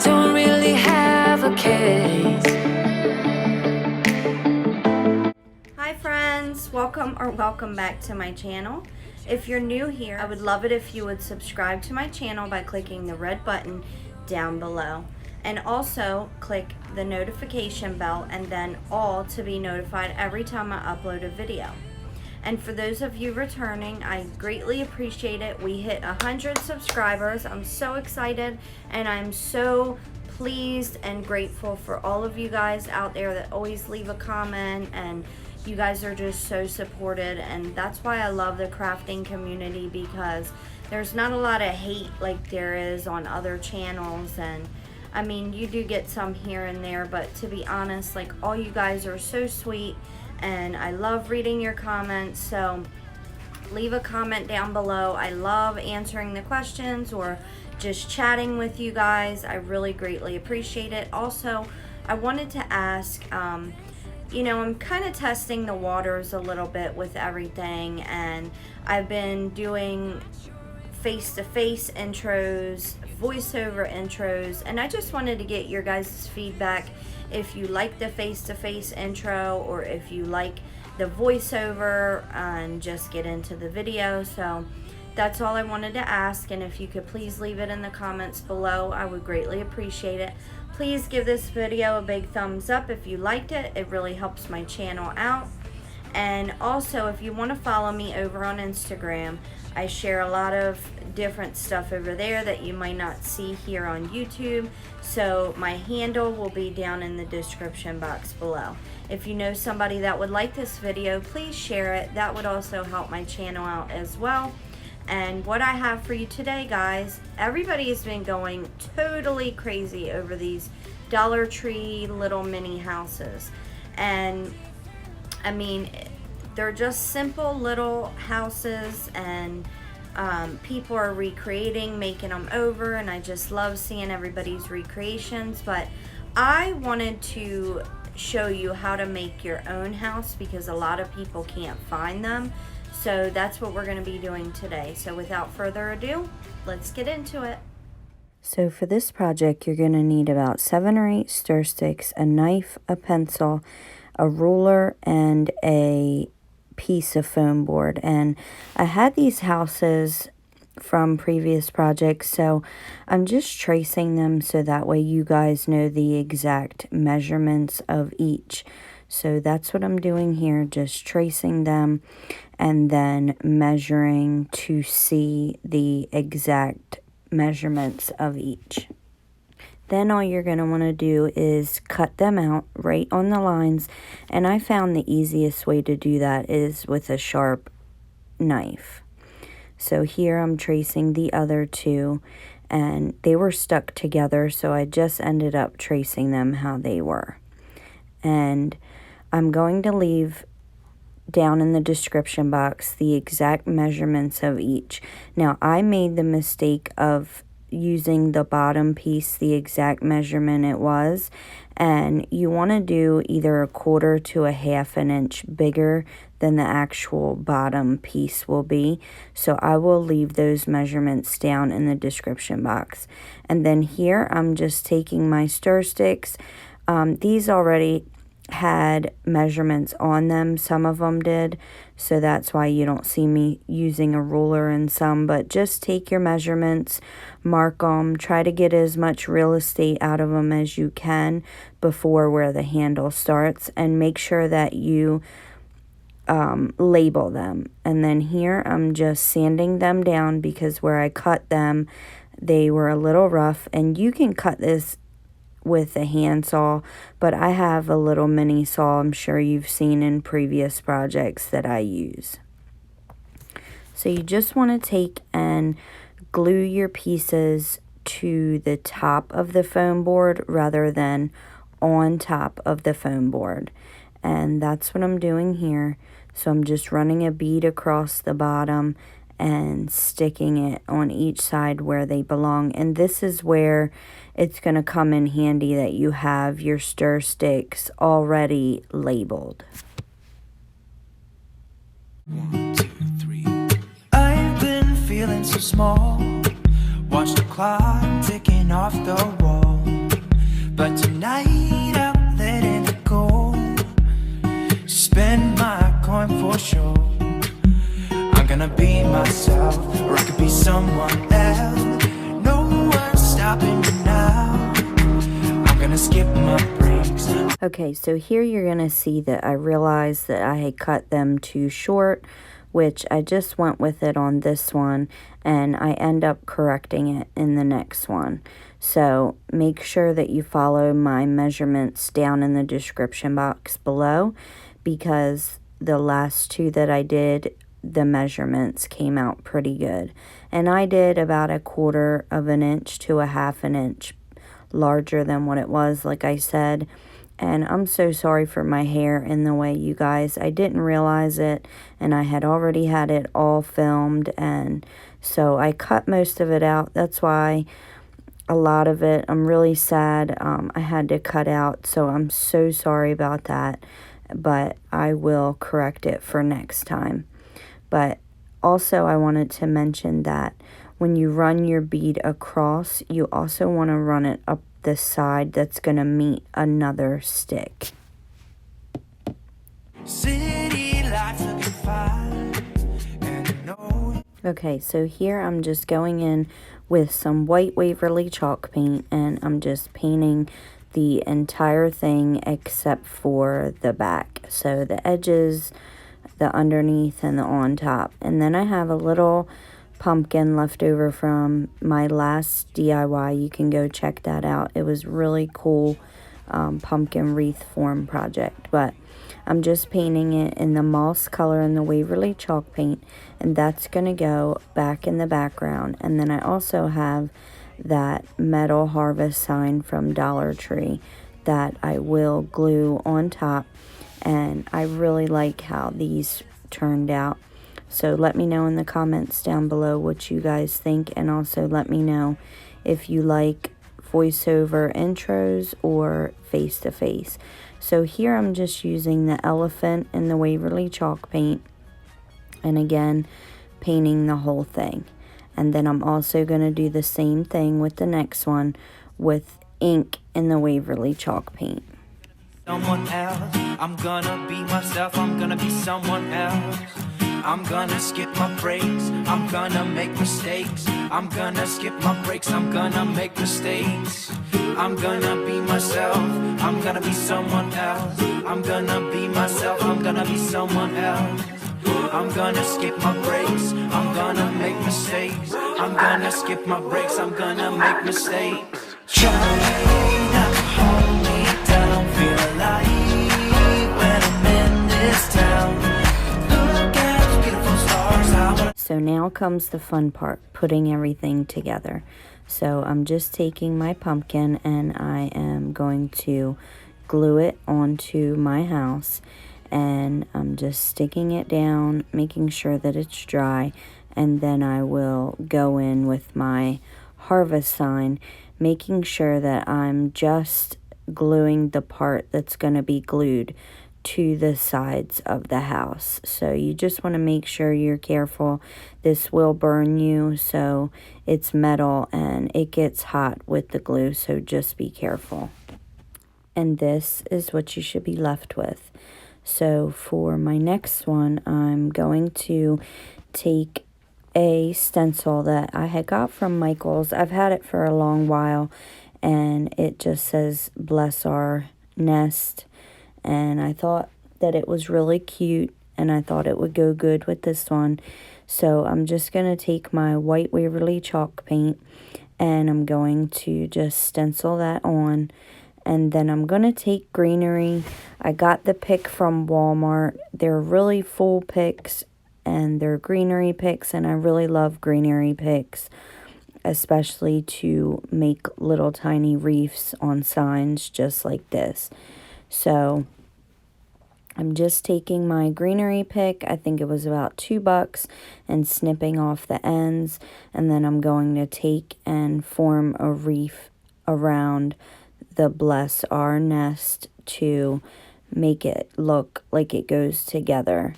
don't really have a case. Hi friends, welcome back to my channel. If you're new here, I would love it if you would subscribe to my channel by clicking the red button down below. And also click the notification bell and then all to be notified every time I upload a video. And for those of you returning, I greatly appreciate it. We hit 100 subscribers. I'm so excited and I'm so pleased and grateful for all of you guys out there that always leave a comment, and you guys are just so supported. And that's why I love the crafting community, because there's not a lot of hate like there is on other channels. And I mean, you do get some here and there, but to be honest, like, all you guys are so sweet and I love reading your comments. So leave a comment down below. I love answering the questions or just chatting with you guys. I really greatly appreciate it. Also, I wanted to ask, you know, I'm kind of testing the waters a little bit with everything, and I've been doing face-to-face intros, voiceover intros, and I just wanted to get your guys' feedback if you like the face-to-face intro or if you like the voiceover, and just get into the video. So that's all I wanted to ask, and if you could please leave it in the comments below, I would greatly appreciate it. Please give this video a big thumbs up if you liked it. It really helps my channel out. And also, if you want to follow me over on Instagram, I share a lot of different stuff over there that you might not see here on YouTube. So my handle will be down in the description box below. If you know somebody that would like this video, please share it. That would also help my channel out as well. And what I have for you today, guys, everybody has been going totally crazy over these Dollar Tree little mini houses. And I mean, they're just simple little houses, and people are recreating, making them over, and I just love seeing everybody's recreations. But I wanted to show you how to make your own house, because a lot of people can't find them. So that's what we're going to be doing today. So without further ado, let's get into it. So for this project, you're going to need about 7 or 8 stir sticks, a knife, a pencil, a ruler, and a piece of foam board. And I had these houses from previous projects, so I'm just tracing them so that way you guys know the exact measurements of each. So that's what I'm doing here, just tracing them and then measuring to see the exact measurements of each. Then all you're going to want to do is cut them out right on the lines, and I found the easiest way to do that is with a sharp knife. So here I'm tracing the other two, and they were stuck together, so I just ended up tracing them how they were. And I'm going to leave down in the description box the exact measurements of each. Now, I made the mistake of using the bottom piece, the exact measurement it was, and you want to do either 1/4 to 1/2 inch bigger than the actual bottom piece will be. So I will leave those measurements down in the description box. And then here I'm just taking my stir sticks. These already had measurements on them, some of them did, so that's why you don't see me using a ruler in some. But just take your measurements, mark them, try to get as much real estate out of them as you can before where the handle starts, and make sure that you label them. And then here I'm just sanding them down, because where I cut them they were a little rough, and you can cut this with a handsaw, but I have a little mini saw I'm sure you've seen in previous projects that I use. So you just want to take and glue your pieces to the top of the foam board rather than on top of the foam board. And that's what I'm doing here. So I'm just running a bead across the bottom and sticking it on each side where they belong. And this is where it's going to come in handy that you have your stir sticks already labeled. 1, 2, 3. I've been feeling so small. Watch the clock ticking off the wall. but tonight I'm letting it go. Spend my coin for sure. I'm gonna be myself, or I could be someone else. No one's stopping me now. I'm gonna skip my breaks. Okay, so here you're going to see that I realized that I had cut them too short, which I just went with it on this one, and I end up correcting it in the next one. So make sure that you follow my measurements down in the description box below, because the last two that I did, the measurements came out pretty good. And I did about 1/4 of an inch to 1/2 an inch larger than what it was, like I said. And I'm so sorry for my hair in the way, you guys. I didn't realize it, and I had already had it all filmed, and so I cut most of it out. That's why a lot of it, I'm really sad, I had to cut out, so I'm so sorry about that, but I will correct it for next time. But also I wanted to mention that when you run your bead across, you also want to run it up the side that's going to meet another stick. City lights looking fine, and I know. Okay, so here I'm just going in with some white Waverly chalk paint, and I'm just painting the entire thing except for the back. So the edges, the underneath, and the on top. And then I have a little pumpkin left over from my last DIY. You can go check that out. It was really cool, pumpkin wreath form project. But I'm just painting it in the moss color and the Waverly chalk paint, and that's going to go back in the background. And then I also have that metal harvest sign from Dollar Tree that I will glue on top, and I really like how these turned out. So let me know in the comments down below what you guys think, and also let me know if you like voiceover intros or face-to-face. So here I'm just using the elephant and the Waverly chalk paint, and again painting the whole thing. And then I'm also going to do the same thing with the next one with ink in the Waverly chalk paint. Someone else, I'm gonna be myself, I'm gonna be someone else. I'm gonna skip my breaks, I'm gonna make mistakes. I'm gonna skip my breaks, I'm gonna make mistakes. I'm gonna be myself, I'm gonna be someone else. I'm gonna be myself, I'm gonna be someone else. I'm gonna skip my breaks, I'm gonna make mistakes. I'm gonna skip my breaks, I'm gonna make mistakes. Try not to hold me down, feel alive when I'm in this town. Look at those beautiful stars, I wanna. So now comes the fun part, putting everything together. So I'm just taking my pumpkin and I am going to glue it onto my house, and I'm just sticking it down, making sure that it's dry, and then I will go in with my harvest sign, making sure that I'm just gluing the part that's going to be glued to the sides of the house. So you just want to make sure you're careful. This will burn you, so it's metal and it gets hot with the glue, so just be careful. And this is what you should be left with. So for my next one, I'm going to take a stencil that I had got from Michael's. I've had it for a long while, and it just says "Bless Our Nest," and I thought that it was really cute, and I thought it would go good with this one. So I'm just going to take my white Waverly chalk paint, and I'm going to just stencil that on. And then I'm going to take greenery. I got the pick from Walmart. They're really full picks, and they're greenery picks, and I really love greenery picks, especially to make little tiny reefs on signs just like this. So I'm just taking my greenery pick, I think it was about $2, and snipping off the ends, and then I'm going to take and form a reef around the Bless Our Nest to make it look like it goes together.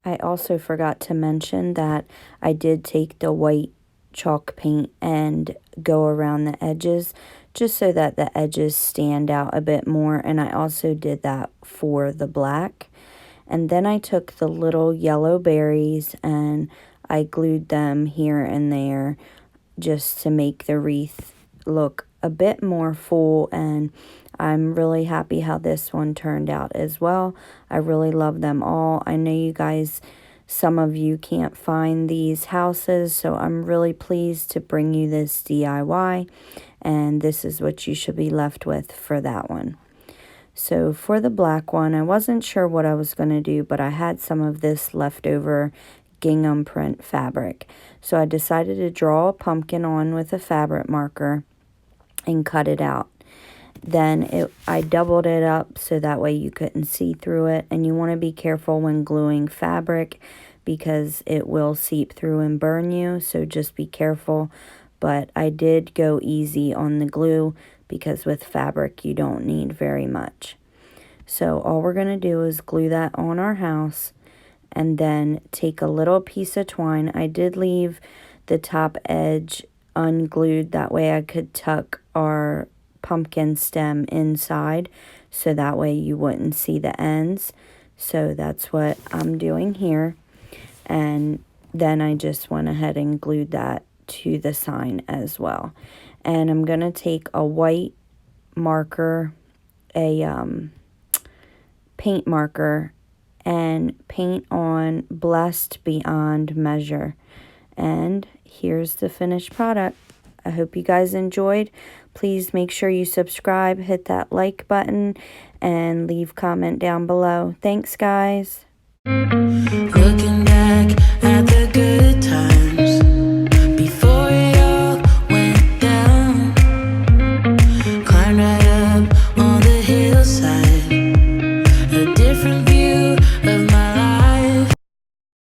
I also forgot to mention that I did take the white chalk paint and go around the edges just so that the edges stand out a bit more. And I also did that for the black. And then I took the little yellow berries and I glued them here and there just to make the wreath look a bit more full, and I'm really happy how this one turned out as well. I really love them all. I know you guys, some of you can't find these houses, so I'm really pleased to bring you this DIY, and this is what you should be left with for that one. So for the black one, I wasn't sure what I was going to do, but I had some of this leftover gingham print fabric. So I decided to draw a pumpkin on with a fabric marker and cut it out. Then I doubled it up so that way you couldn't see through it. And you want to be careful when gluing fabric because it will seep through and burn you. So just be careful. But I did go easy on the glue because with fabric you don't need very much. So all we're going to do is glue that on our house and then take a little piece of twine. I did leave the top edge unglued, that way I could tuck our pumpkin stem inside so that way you wouldn't see the ends. So that's what I'm doing here. And then I just went ahead and glued that to the sign as well. And I'm going to take a white marker, a paint marker, and paint on Blessed Beyond Measure. And here's the finished product. I hope you guys enjoyed. Please make sure you subscribe, hit that like button, and leave comment down below. Thanks, guys. Looking back at the good times.